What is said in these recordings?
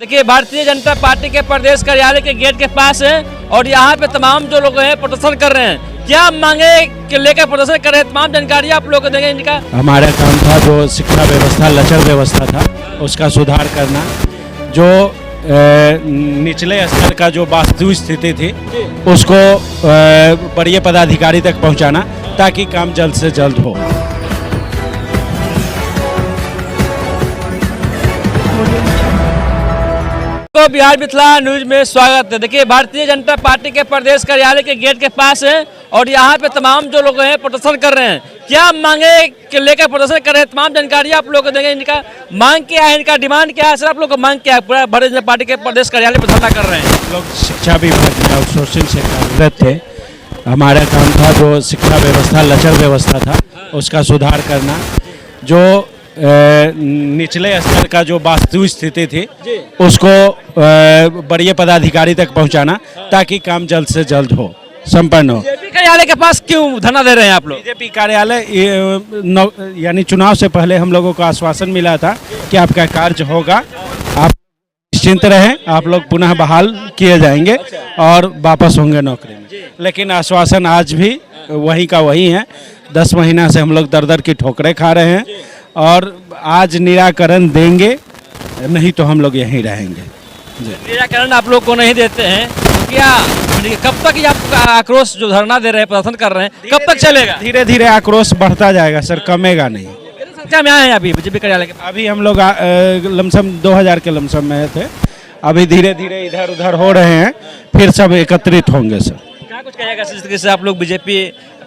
देखिए, भारतीय जनता पार्टी के प्रदेश कार्यालय के गेट के पास है और यहाँ पे तमाम जो लोग हैं प्रदर्शन कर रहे हैं। क्या मांगे के लेकर प्रदर्शन कर रहे हैं, तमाम जानकारी आप लोग को देंगे इनका। हमारा काम था जो शिक्षा व्यवस्था लचर व्यवस्था था उसका सुधार करना, जो निचले स्तर का जो वास्तविक स्थिति थी उसको बड़े पदाधिकारी तक पहुँचाना ताकि काम जल्द से जल्द हो। तो बिहार मिथिला न्यूज में स्वागत है। देखिए, भारतीय जनता पार्टी के प्रदेश कार्यालय के गेट के पास है और यहाँ पे तमाम जो लोग हैं प्रदर्शन कर रहे हैं। क्या मांगे के लेकर प्रदर्शन कर रहे हैं, तमाम जानकारी आप लोग को देंगे। इनका मांग क्या है, इनका डिमांड क्या है, सर आप लोग को मांग क्या है। पूरा भारतीय जनता पार्टी के प्रदेश कार्यालय पर धरना कर रहे हैं। लोग शिक्षा विभाग में आउटसोर्सिंग से कार्यरत थे। हमारा काम था जो शिक्षा व्यवस्था लचर व्यवस्था था उसका सुधार करना, जो निचले स्तर का जो वास्तविक स्थिति थी उसको बड़े पदाधिकारी तक पहुंचाना ताकि काम जल्द से जल्द हो, संपन्न हो। बीजेपी कार्यालय के पास क्यों धरना दे रहे हैं आप लोग। बीजेपी कार्यालय यानी चुनाव से पहले हम लोगों को आश्वासन मिला था कि आपका कार्य होगा, आप निश्चिंत रहें, आप लोग पुनः बहाल किए जाएंगे और वापस होंगे नौकरी में। लेकिन आश्वासन आज भी वही का वही है। 10 महीना से हम लोग दर दर की ठोकरें खा रहे हैं और आज निराकरण देंगे, नहीं तो हम लोग यहीं रहेंगे। निराकरण आप लोग को नहीं देते हैं तो क्या कब तक ये आपका आक्रोश जो धरना दे रहे हैं, प्रदर्शन कर रहे हैं, कब तक चलेगा। धीरे धीरे आक्रोश बढ़ता जाएगा सर, कमेगा नहीं। संख्या में आए हैं अभी बीजेपी कार्यालय के। अभी हम लोग लमसम 2000 के लमसम में थे, अभी धीरे धीरे इधर उधर हो रहे हैं, फिर सब एकत्रित होंगे सर। क्या कुछ कहेगा जिस तरीके से आप लोग बीजेपी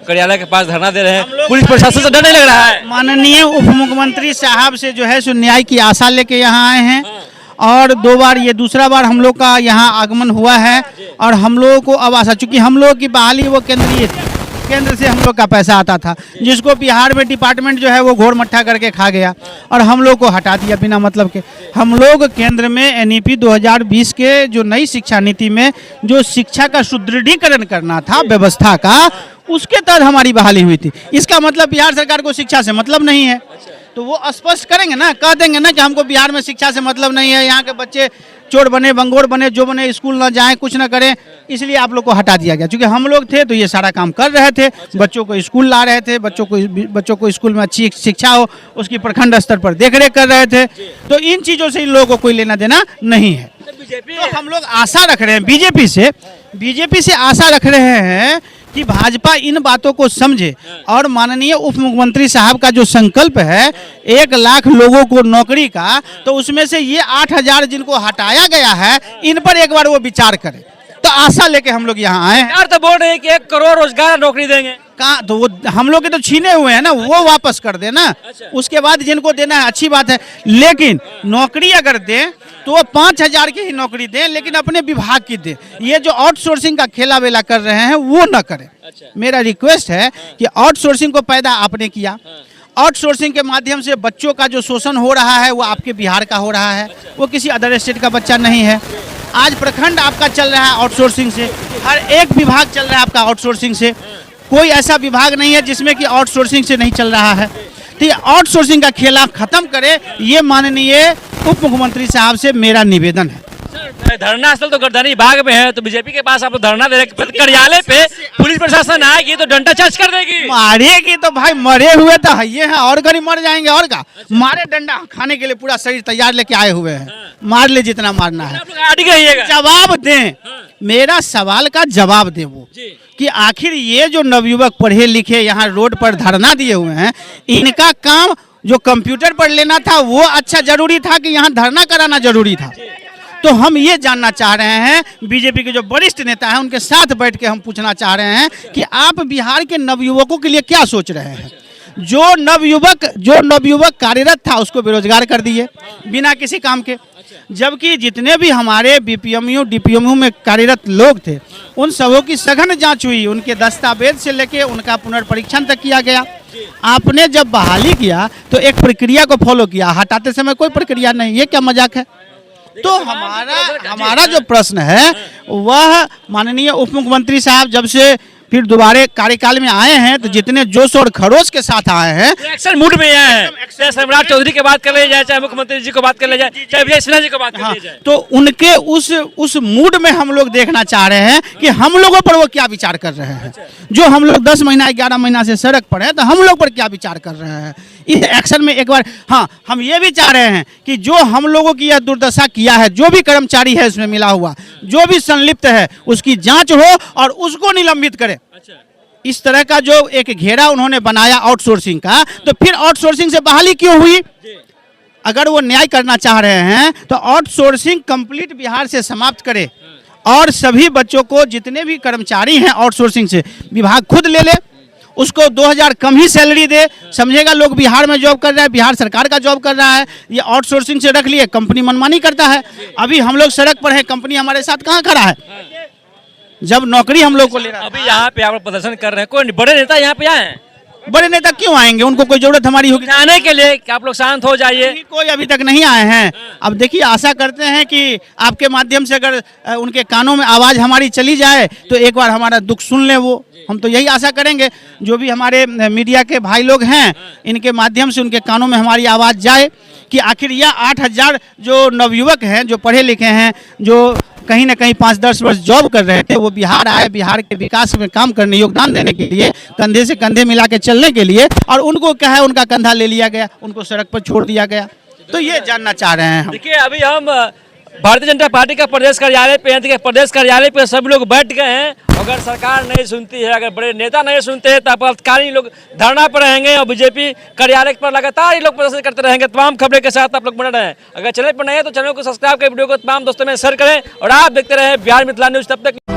कार्यालय के पास धरना दे रहे हैं, पुलिस प्रशासन से डर नहीं लग रहा है। माननीय उप मुख्यमंत्री साहब से जो है सो न्याय की आशा लेके यहाँ आए हैं और 2 बार, ये दूसरा बार हम लोग का यहाँ आगमन हुआ है और हम लोगों को अब आशा, चूँकि हम लोग की बहाली वो केंद्रीय थी, केंद्र से हम लोग का पैसा आता था जिसको बिहार में डिपार्टमेंट जो है वो घोर मट्ठा करके खा गया और हम लोग को हटा दिया बिना मतलब के। हम लोग केंद्र में एनईपी 2020 के जो नई शिक्षा नीति में जो शिक्षा का सुदृढ़ीकरण करना था व्यवस्था का, उसके तहत हमारी बहाली हुई थी। इसका मतलब बिहार सरकार को शिक्षा से मतलब नहीं है, तो वो स्पष्ट करेंगे ना, कह देंगे ना कि हमको बिहार में शिक्षा से मतलब नहीं है, यहाँ के बच्चे चोर बने, बंगोर बने, जो बने, स्कूल ना जाएं, कुछ ना करें, इसलिए आप लोग को हटा दिया गया। क्योंकि हम लोग थे तो ये सारा काम कर रहे थे, बच्चों को स्कूल ला रहे थे, बच्चों को स्कूल में अच्छी शिक्षा हो उसकी प्रखंड स्तर पर देखरेख कर रहे थे। तो इन चीज़ों से इन लोगों को कोई लेना देना नहीं है। तो हम लोग आशा रख रहे हैं बीजेपी से आशा रख रहे हैं कि भाजपा इन बातों को समझे और माननीय उप मुख्यमंत्री साहब का जो संकल्प है 1 लाख लोगों को नौकरी का, तो उसमें से ये 8000 जिनको हटाया गया है इन पर एक बार वो विचार करें। तो आशा लेके हम लोग यहाँ आए हैं। तो बोल रहे हैं कि 1 करोड़ रोजगार नौकरी देंगे। कहाँ, तो वो हम लोग के तो छीने हुए हैं ना, वो वापस कर देना। उसके बाद जिनको देना है अच्छी बात है, लेकिन नौकरी अगर दें तो वो 5000 की ही नौकरी दें, लेकिन अपने विभाग की दें। ये जो आउटसोर्सिंग का खेला वेला कर रहे हैं वो न करें। मेरा रिक्वेस्ट है कि आउटसोर्सिंग को पैदा आपने किया, आउटसोर्सिंग के माध्यम से बच्चों का जो शोषण हो रहा है वो आपके बिहार का हो रहा है, वो किसी अदर स्टेट का बच्चा नहीं है। आज प्रखंड आपका चल रहा है आउटसोर्सिंग से, हर एक विभाग चल रहा है आपका आउटसोर्सिंग से, कोई ऐसा विभाग नहीं है जिसमें कि आउटसोर्सिंग से नहीं चल रहा है। तो ये आउटसोर्सिंग का खेला खत्म करे, ये माननीय उप मुख्यमंत्री साहब से मेरा निवेदन है। धरना स्थल तो गर्दनी बाग में है, तो बीजेपी के पास आप लोग धरना दे रहे, कार्यालय पे पुलिस प्रशासन आएगी तो डंडा चार्ज कर देगी। मारेगी तो भाई, मरे हुए तो है ये हैं और गरीब मर जाएंगे और का। मारे डंडा खाने के लिए पूरा शरीर तैयार लेके आए हुए हैं, मार ले जितना मारना है। जवाब दें, मेरा सवाल का जवाब दें वो कि आखिर ये जो नवयुवक पढ़े लिखे यहाँ रोड पर धरना दिए हुए हैं, इनका काम जो कंप्यूटर पर लेना था वो अच्छा जरूरी था कि यहाँ धरना कराना जरूरी था। तो हम ये जानना चाह रहे हैं, बीजेपी के जो वरिष्ठ नेता हैं उनके साथ बैठ के हम पूछना चाह रहे हैं कि आप बिहार के नवयुवकों के लिए क्या सोच रहे हैं। जो नवयुवक कार्यरत था उसको बेरोजगार कर दिए बिना किसी काम के, जबकि जितने भी हमारे बीपीएमयू डीपीएमयू में कार्यरत लोग थे उन सबों की सघन जांच हुई, उनके दस्तावेज से लेके उनका पुनर्परीक्षण तक किया गया। आपने जब बहाली किया तो एक प्रक्रिया को फॉलो किया, हटाते समय कोई प्रक्रिया नहीं, ये क्या मजाक है। तो हमारा जो प्रश्न है वह माननीय उप मुख्यमंत्री साहब जब से फिर दोबारा कार्यकाल में आए हैं तो जितने जोश और खरोश के साथ आए हैं, एक्शन मूड में आए हैं। चाहे सम्राट चौधरी की बात कर ले जाए, चाहे मुख्यमंत्री जी को बात कर ले जाए, चाहे विजय सिन्हा जी को बात कर हाँ, ले जाए। तो उनके उस मूड में हम लोग देखना चाह रहे हैं कि हम लोगों पर वो क्या विचार कर रहे हैं। जो हम लोग 10 महीना 11 महीना से सड़क पर हैं, तो हम लोग पर क्या विचार कर रहे हैं इस एक्शन में। एक बार हाँ, हम ये भी चाह रहे हैं कि जो हम लोगों की यह दुर्दशा किया है, जो भी कर्मचारी है इसमें मिला हुआ, जो भी संलिप्त है, उसकी जांच हो और उसको निलंबित करे। इस तरह का जो एक घेरा उन्होंने बनाया आउटसोर्सिंग का, तो फिर आउटसोर्सिंग से बहाली क्यों हुई? अगर वो न्याय करना चाह रहे हैं तो आउटसोर्सिंग कंप्लीट बिहार से समाप्त करे और सभी बच्चों को, जितने भी कर्मचारी हैं आउटसोर्सिंग से, विभाग खुद ले ले, उसको 2000 कम ही सैलरी दे। समझेगा लोग बिहार में जॉब कर रहा है, बिहार सरकार का जॉब कर रहा है, ये आउटसोर्सिंग से रख लिए, कंपनी मनमानी करता है। अभी हम लोग सड़क पर हैं, कंपनी हमारे साथ कहाँ खड़ा है जब नौकरी हम लोग को ले रहा है। अभी यहाँ पे आप लोग प्रदर्शन कर रहे हैं, कोई बड़े नेता यहाँ पे आए हैं? बड़े नेता क्यों आएंगे? उनको कोई जरूरत हमारी होगी आने के लिए कि आप लोग शांत हो जाइए? कोई अभी तक नहीं आए हैं। अब देखिए, आशा करते हैं कि आपके माध्यम से अगर उनके कानों में आवाज़ हमारी चली जाए तो एक बार हमारा दुख सुन ले वो। हम तो यही आशा करेंगे, जो भी हमारे मीडिया के भाई लोग हैं, इनके माध्यम से उनके कानों में हमारी आवाज़ जाए कि आखिर यह 8000 जो नवयुवक हैं, जो पढ़े लिखे हैं, जो कहीं ना कहीं 5-10 वर्ष जॉब कर रहे थे, वो बिहार आए, बिहार के विकास में काम करने, योगदान देने के लिए, कंधे से कंधे मिला के चलने के लिए, और उनको क्या है, उनका कंधा ले लिया गया, उनको सड़क पर छोड़ दिया गया। तो ये जानना चाह रहे हैं हम। देखिए, अभी हम भारतीय जनता पार्टी का प्रदेश कार्यालय पे हैं। देखिए, प्रदेश कार्यालय पे सब लोग बैठ गए हैं। अगर सरकार नहीं सुनती है, अगर बड़े नेता नहीं सुनते हैं, तो आपातकालीन लोग धरना पर रहेंगे और बीजेपी कार्यालय पर लगातार ये लोग प्रदर्शन करते रहेंगे। तमाम खबरें के साथ आप लोग बने रहें। अगर चैनल पर नहीं है तो चैनल को सब्सक्राइब करें, वीडियो को तमाम दोस्तों में शेयर करें और आप देखते रहें बिहार मिथिला न्यूज। तब तक